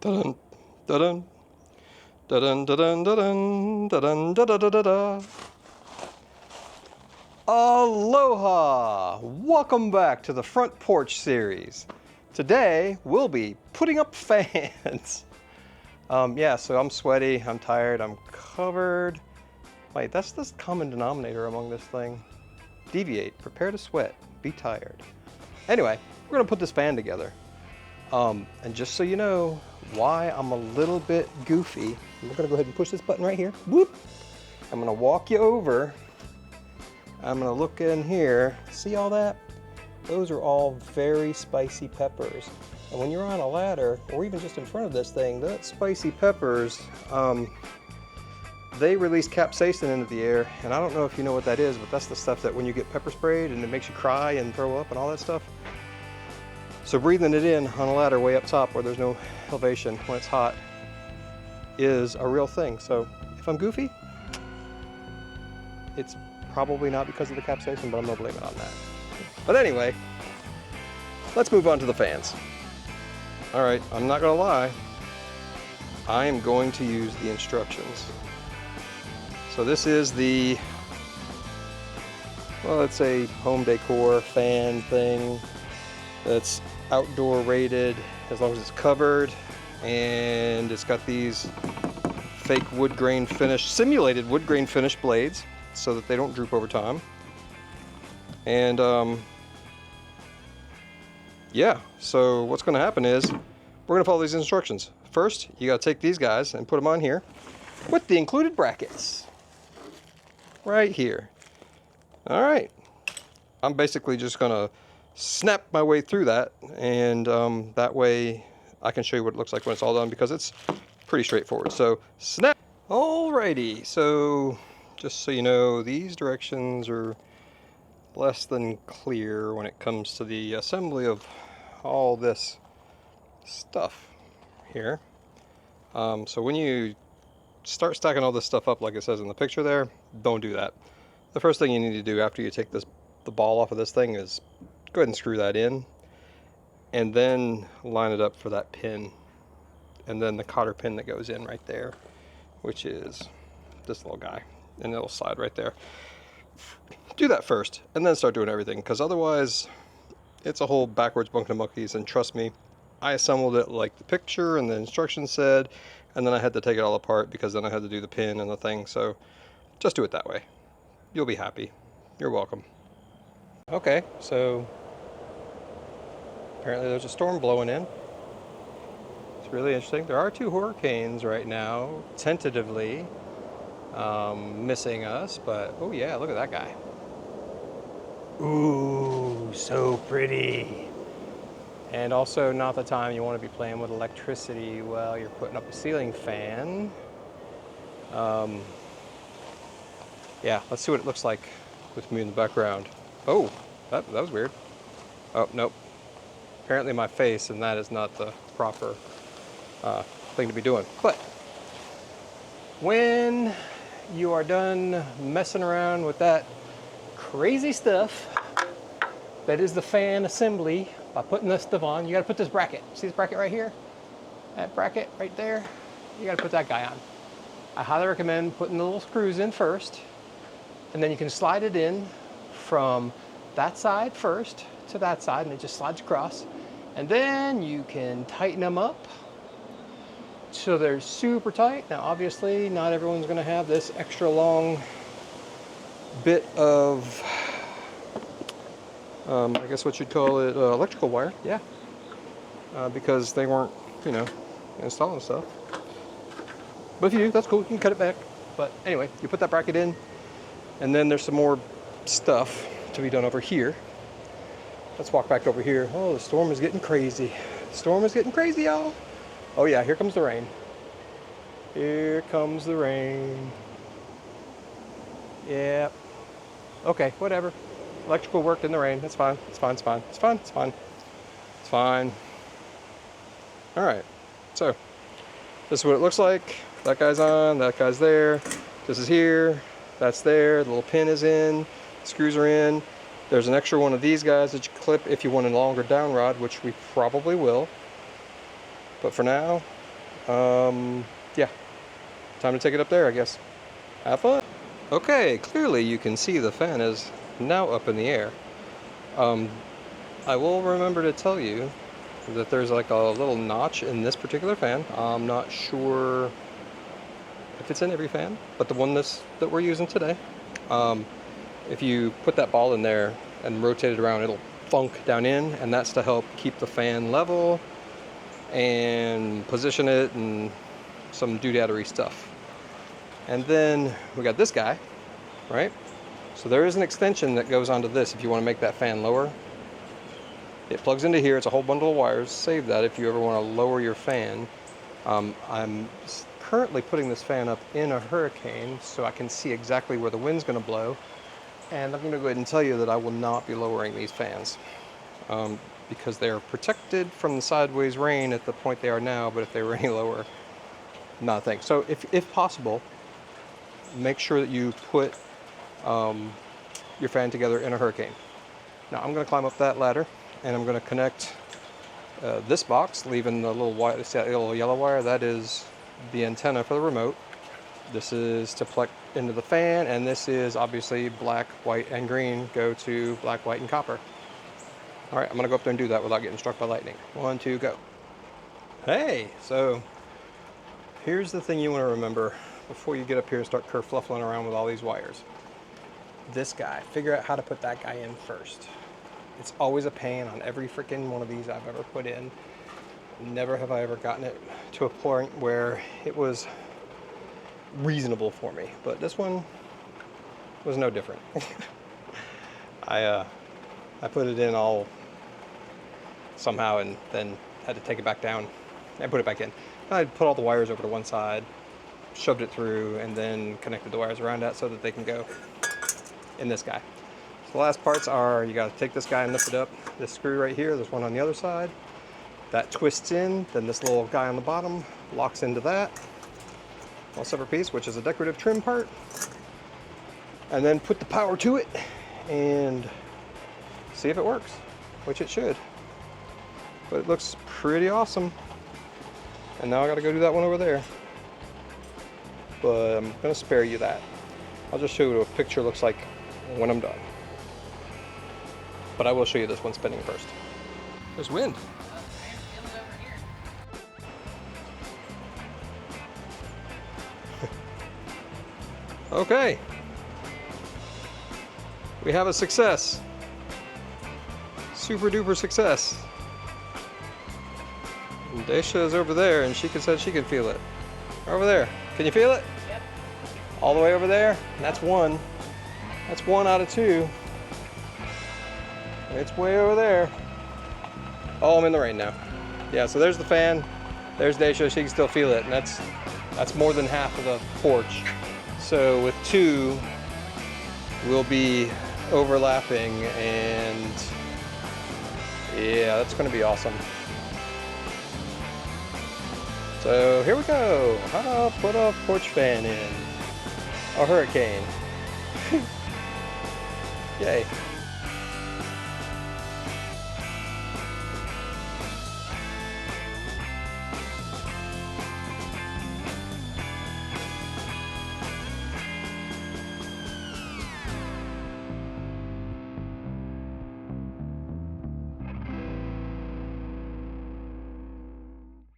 Dun dun dun dun dun dun dun dun dun dun. Aloha! Welcome back to the Front Porch series. Today we'll be putting up fans. Yeah, so I'm sweaty, I'm tired, I'm covered. Wait, that's the common denominator among this thing. Deviate, prepare to sweat, be tired. Anyway, we're gonna put this fan together. And just so you know why I'm a little bit goofy, we're gonna go ahead and push this button right here. Whoop! I'm gonna walk you over. I'm gonna look in here. See all that? Those are all very spicy peppers. And when you're on a ladder, or even just in front of this thing, that spicy peppers, they release capsaicin into the air. And I don't know if you know what that is, but that's the stuff that when you get pepper sprayed and it makes you cry and throw up and all that stuff. So breathing it in on a ladder way up top where there's no elevation when it's hot is a real thing. So if I'm goofy, it's probably not because of the capsaicin, but I'm gonna blame it on that. But anyway, let's move on to the fans. All right, I'm not gonna lie. I am going to use the instructions. So this is the, well, let's say home decor fan thing that's outdoor rated as long as it's covered, and it's got these fake wood grain finish, simulated wood grain finish blades so that they don't droop over time. And yeah, so what's going to happen is we're going to follow these instructions. First, you got to take these guys and put them on here with the included brackets right here. All right, I'm basically just going to snap my way through that, and that way I can show you what it looks like when it's all done, because it's pretty straightforward. So snap. Alrighty, so just so you know, these directions are less than clear when it comes to the assembly of all this stuff here. So when you start stacking all this stuff up like it says in the picture there, don't do that. The first thing you need to do after you take the ball off of this thing is go ahead and screw that in, and then line it up for that pin, and then the cotter pin that goes in right there, which is this little guy, and it'll slide right there. Do that first, and then start doing everything, because otherwise it's a whole backwards bunch of monkeys. And trust me, I assembled it like the picture and the instructions said, and then I had to take it all apart because then I had to do the pin and the thing. So just do it that way. You'll be happy. You're welcome. Okay, so apparently there's a storm blowing in. It's really interesting. There are 2 hurricanes right now, tentatively missing us, but oh yeah, look at that guy. Ooh, so pretty. And also not the time you want to be playing with electricity while you're putting up a ceiling fan. Yeah, let's see what it looks like with me in the background. Oh, that was weird. Oh, nope. Apparently my face, and that is not the proper thing to be doing. But when you are done messing around with that crazy stuff that is the fan assembly, by putting this stuff on, you got to put this bracket. See this bracket right here? That bracket right there? You got to put that guy on. I highly recommend putting the little screws in first, and then you can slide it in from that side first to that side, and it just slides across. And then you can tighten them up so they're super tight. Now obviously not everyone's going to have this extra long bit of I guess what you'd call it electrical wire, yeah, because they weren't, you know, installing stuff. But if you do, that's cool, you can cut it back. But anyway, you put that bracket in, and then there's some more stuff to be done over here. Let's walk back over here. Oh, the storm is getting crazy. The storm is getting crazy, y'all. Oh yeah, here comes the rain. Here comes the rain. Yeah. Okay, whatever. Electrical worked in the rain. It's fine. It's fine. It's fine. It's fine. It's fine. It's fine. All right. So this is what it looks like. That guy's on. That guy's there. This is here. That's there. The little pin is in. Screws are in. There's an extra one of these guys that you clip if you want a longer down rod, which we probably will. But for now, Yeah, time to take it up there, I guess. Have fun. Okay, clearly you can see the fan is now up in the air. I will remember to tell you that there's like a little notch in this particular fan. I'm not sure if it's in every fan, but the one that we're using today, if you put that ball in there and rotate it around, it'll funk down in, and that's to help keep the fan level and position it and some doodaddery stuff. And then we got this guy, right? So there is an extension that goes onto this if you want to make that fan lower. It plugs into here. It's a whole bundle of wires. Save that if you ever want to lower your fan. I'm currently putting this fan up in a hurricane so I can see exactly where the wind's going to blow. And I'm going to go ahead and tell you that I will not be lowering these fans because they are protected from the sideways rain at the point they are now, but if they were any lower, not a thing. So if possible, make sure that you put your fan together in a hurricane. Now I'm going to climb up that ladder and I'm going to connect this box, leaving the little wire, see that little yellow wire? That is the antenna for the remote. This is to plug into the fan, and this is obviously black, white, and green go to black, white, and copper. All right, I'm gonna go up there and do that without getting struck by lightning. 1, 2, go. Hey, so here's the thing you want to remember before you get up here and start kerfluffling around with all these wires. This guy, figure out how to put that guy in first. It's always a pain on every freaking one of these I've ever put in. Never have I ever gotten it to a point where it was reasonable for me, but this one was no different. I put it in all somehow and then had to take it back down and put it back in. I put all the wires over to one side, shoved it through, and then connected the wires around that so that they can go in this guy. So the last parts are, you got to take this guy and lift it up. This screw right here, there's one on the other side. That twists in, then this little guy on the bottom locks into that. All separate piece, which is a decorative trim part. And then put the power to it and see if it works, which it should. But it looks pretty awesome. And now I gotta go do that one over there. But I'm gonna spare you that. I'll just show you what a picture looks like when I'm done. But I will show you this one spinning first. There's wind. Okay. We have a success. Super duper success. And Daisha is over there and she said she can feel it. Over there. Can you feel it? Yep. All the way over there? And that's one. That's 1 out of 2. It's way over there. Oh, I'm in the rain now. Yeah, so there's the fan. There's Daisha. She can still feel it. And that's more than half of the porch. So with 2, we'll be overlapping, and yeah, that's going to be awesome. So here we go. How to put a porch fan in a hurricane. Yay.